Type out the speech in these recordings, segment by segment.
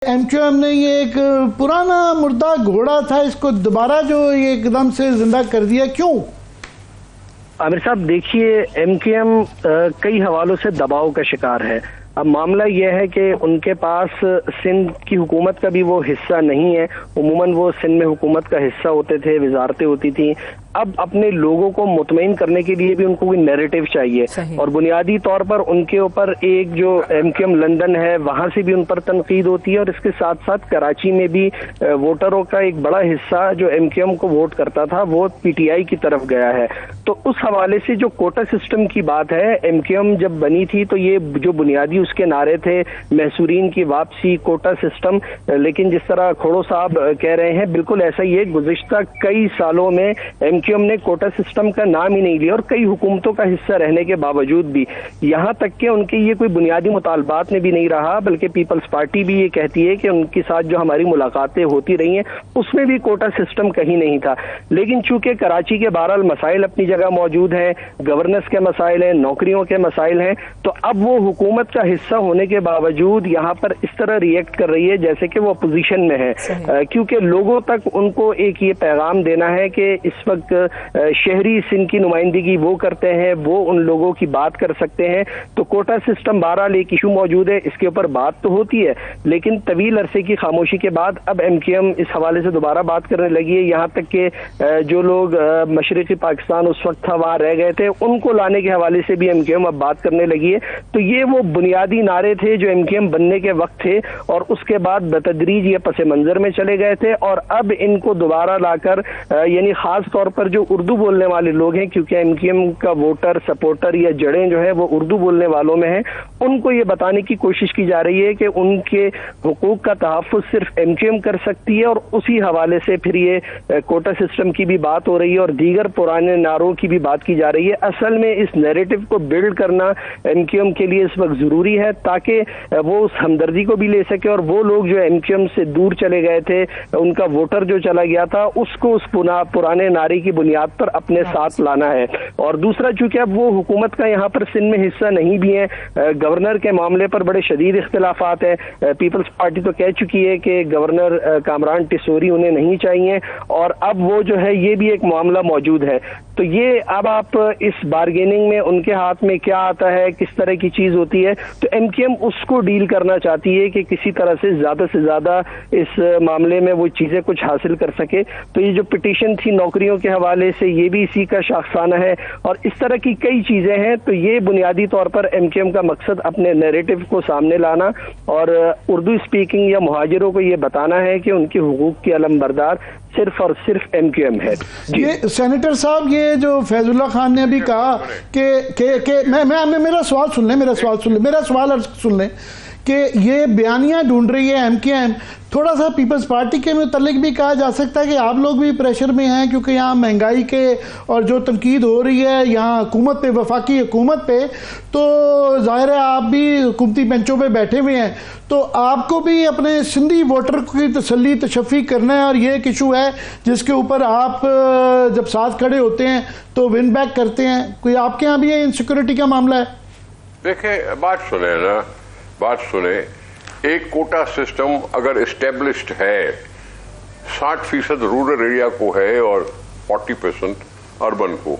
M Q M نے یہ ایک پرانا مردہ گھوڑا تھا، اس کو دوبارہ جو یہ ایک دم سے زندہ کر دیا، کیوں؟ عامر صاحب دیکھیے، ایم کیو ایم کئی حوالوں سے دباؤ کا شکار ہے۔ اب معاملہ یہ ہے کہ ان کے پاس سندھ کی حکومت کا بھی وہ حصہ نہیں ہے، عموماً وہ سندھ میں حکومت کا حصہ ہوتے تھے، وزارتیں ہوتی تھیں۔ اب اپنے لوگوں کو مطمئن کرنے کے لیے بھی ان کو کوئی نیریٹو چاہیے، اور بنیادی طور پر ان کے اوپر ایک جو ایم کیو ایم لندن ہے وہاں سے بھی ان پر تنقید ہوتی ہے، اور اس کے ساتھ ساتھ کراچی میں بھی ووٹروں کا ایک بڑا حصہ جو ایم کیو ایم کو ووٹ کرتا تھا وہ پی ٹی آئی کی طرف گیا ہے۔ تو اس حوالے سے جو کوٹا سسٹم کی بات ہے، ایم کیو ایم جب بنی تھی تو یہ جو بنیادی اس کے نعرے تھے محصورین کی واپسی، کوٹا سسٹم، لیکن جس طرح کھوڑو صاحب کہہ رہے ہیں بالکل ایسا ہی ہے۔ گزشتہ کئی سالوں میں ایم کیو ایم نے کوٹا سسٹم کا نام ہی نہیں لیا، اور کئی حکومتوں کا حصہ رہنے کے باوجود بھی، یہاں تک کہ ان کے یہ کوئی بنیادی مطالبات میں بھی نہیں رہا، بلکہ پیپلز پارٹی بھی یہ کہتی ہے کہ ان کے ساتھ جو ہماری ملاقاتیں ہوتی رہی ہیں اس میں بھی کوٹا سسٹم کہیں نہیں تھا۔ لیکن چونکہ کراچی کے بہرحال مسائل اپنی جگہ موجود ہیں، گورننس کے مسائل ہیں، نوکریوں کے مسائل ہیں، تو اب وہ حکومت کا حصہ ہونے کے باوجود یہاں پر اس طرح ریئیکٹ کر رہی ہے جیسے کہ وہ اپوزیشن میں ہے، کیونکہ لوگوں تک ان کو ایک یہ پیغام دینا ہے کہ اس وقت شہری سندھ کی نمائندگی وہ کرتے ہیں، وہ ان لوگوں کی بات کر سکتے ہیں۔ تو کوٹا سسٹم بہرحال ایک ایشو موجود ہے، اس کے اوپر بات تو ہوتی ہے، لیکن طویل عرصے کی خاموشی کے بعد اب ایم کیو ایم اس حوالے سے دوبارہ بات کرنے لگی ہے، یہاں تک کہ جو لوگ مشرقی پاکستان اس وقت تھا وہاں رہ گئے تھے ان کو لانے کے حوالے سے بھی ایم کیو ایم اب بات کرنے لگی ہے۔ تو یہ وہ بنیادی نعرے تھے جو ایم کیو ایم بننے کے وقت تھے، اور اس کے بعد بتدریج یہ پس منظر میں چلے گئے تھے، اور اب ان کو دوبارہ لا کر یعنی خاص طور پر جو اردو بولنے والے لوگ ہیں، کیونکہ ایم کیو ایم کا ووٹر سپورٹر یا جڑیں جو ہے وہ اردو بولنے والوں میں ہیں، ان کو یہ بتانے کی کوشش کی جا رہی ہے کہ ان کے حقوق کا تحفظ صرف ایم کیو ایم کر سکتی ہے، اور اسی حوالے سے پھر یہ کوٹا سسٹم کی بھی بات ہو رہی ہے اور دیگر پرانے نعروں کی بھی بات کی جا رہی ہے۔ اصل میں اس نیریٹو کو بلڈ کرنا ایم کیو ایم کے لیے اس وقت ضروری ہے، تاکہ وہ اس ہمدردی کو بھی لے سکے، اور وہ لوگ جو ایم کیو ایم سے دور چلے گئے تھے، ان کا ووٹر جو چلا گیا تھا، اس کو اس پرانے نعرے کی بنیاد پر اپنے ساتھ لانا ہے۔ اور دوسرا، چونکہ اب وہ حکومت کا یہاں پر سندھ میں حصہ نہیں بھی ہے، گورنر کے معاملے پر بڑے شدید اختلافات ہیں، پیپلز پارٹی تو کہہ چکی ہے کہ گورنر کامران ٹیسوری انہیں نہیں چاہیے، اور اب وہ جو ہے یہ بھی ایک معاملہ موجود ہے۔ تو یہ اب آپ اس بارگیننگ میں ان کے ہاتھ میں کیا آتا ہے، کس طرح کی چیز ہوتی ہے، تو ایم کیو ایم اس کو ڈیل کرنا چاہتی ہے کہ کسی طرح سے زیادہ اس معاملے میں وہ چیزیں کچھ حاصل کر سکے۔ تو یہ جو پٹیشن تھی نوکریوں کے حوالے سے، یہ بھی اسی کا شاخسانہ ہے، اور اس طرح کی کئی چیزیں ہیں۔ تو یہ بنیادی طور پر ایم کیو ایم کا مقصد اپنے نیریٹو کو سامنے لانا، اور اردو اسپیکنگ یا مہاجروں کو یہ بتانا ہے کہ ان کے حقوق کی علمبردار صرف اور صرف ایم کیو ایم ہے۔ یہ سینیٹر صاحب، یہ جو فیض اللہ خان نے ابھی کہا کہ میرا سوال سن لیں، میرا سوال سن لیں کہ یہ بیانیاں ڈھونڈ رہی ہے ایم کیو ایم، تھوڑا سا پیپلز پارٹی کے متعلق بھی کہا جا سکتا ہے کہ آپ لوگ بھی پریشر میں ہیں، کیونکہ یہاں مہنگائی کے اور جو تنقید ہو رہی ہے یہاں حکومت پہ، وفاقی حکومت پہ، تو ظاہر ہے آپ بھی حکومتی بینچوں پہ بیٹھے ہوئے ہیں، تو آپ کو بھی اپنے سندھی ووٹر کی تسلی تشفی کرنا ہے، اور یہ ایک ایشو ہے جس کے اوپر آپ جب ساتھ کھڑے ہوتے ہیں تو ون بیک کرتے ہیں۔ کوئی آپ کے ہاں بھی یہ انسیکیورٹی کا معاملہ ہے؟ دیکھیں، بات سنیں، ایک کوٹا سسٹم اگر اسٹیبلشڈ ہے، 60% رورل ایریا کو ہے اور 40% اربن کو۔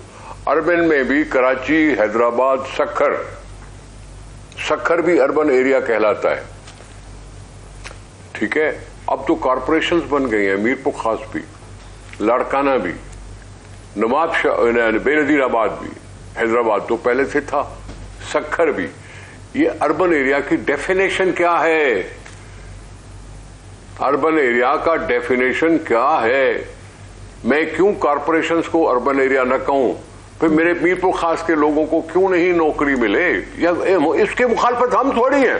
اربن میں بھی کراچی، حیدرآباد، سکھر بھی اربن ایریا کہلاتا ہے، ٹھیک ہے۔ اب تو کارپوریشنز بن گئی ہیں، میرپور خاص بھی، لاڑکانہ بھی، بے نظیر آباد بھی، حیدرآباد تو پہلے سے تھا، سکھر بھی۔ یہ اربن ایریا کی ڈیفینیشن کیا ہے؟ اربن ایریا کا ڈیفینیشن کیا ہے؟ میں کیوں کارپوریشنز کو اربن ایریا نہ کہوں؟ پھر میرے میرپور خاص کے لوگوں کو کیوں نہیں نوکری ملے؟ یا اس کے مخالفت ہم تھوڑی ہیں،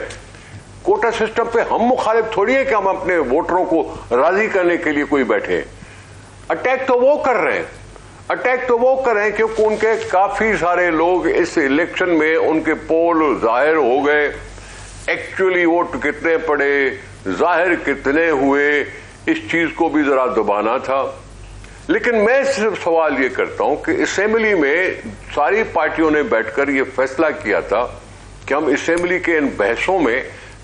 کوٹا سسٹم پہ ہم مخالف تھوڑی ہیں کہ ہم اپنے ووٹروں کو راضی کرنے کے لیے کوئی بیٹھے۔ اٹیک تو وہ کر رہے ہیں کیونکہ ان کے کافی سارے لوگ اس الیکشن میں ان کے پول ظاہر ہو گئے، ایکچولی ووٹ کتنے پڑے، ظاہر کتنے ہوئے، اس چیز کو بھی ذرا دبانا تھا۔ لیکن میں صرف سوال یہ کرتا ہوں کہ اسمبلی میں ساری پارٹیوں نے بیٹھ کر یہ فیصلہ کیا تھا کہ ہم اسمبلی کے ان بحثوں میں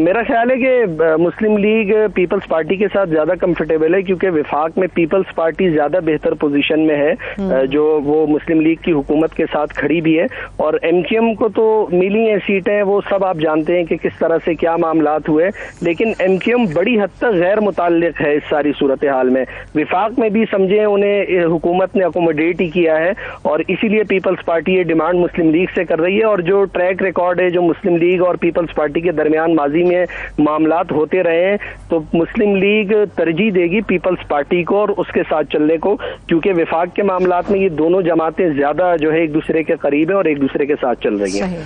میرا خیال ہے کہ مسلم لیگ پیپلز پارٹی کے ساتھ زیادہ کمفرٹیبل ہے، کیونکہ وفاق میں پیپلز پارٹی زیادہ بہتر پوزیشن میں ہے، جو وہ مسلم لیگ کی حکومت کے ساتھ کھڑی بھی ہے، اور ایم کیو ایم کو تو ملی ہیں سیٹیں، وہ سب آپ جانتے ہیں کہ کس طرح سے کیا معاملات ہوئے، لیکن ایم کیو ایم بڑی حد تک غیر متعلق ہے اس ساری صورتحال میں۔ وفاق میں بھی سمجھیں انہیں حکومت نے اکوموڈیٹ ہی کیا ہے، اور اسی لیے پیپلز پارٹی یہ ڈیمانڈ مسلم لیگ سے کر رہی ہے، اور جو ٹریک ریکارڈ ہے جو مسلم لیگ اور پیپلز پارٹی کے درمیان ماضی میں معاملات ہوتے رہے ہیں، تو مسلم لیگ ترجیح دے گی پیپلز پارٹی کو اور اس کے ساتھ چلنے کو، کیونکہ وفاق کے معاملات میں یہ دونوں جماعتیں زیادہ جو ہے ایک دوسرے کے قریب ہیں اور ایک دوسرے کے ساتھ چل رہی ہیں۔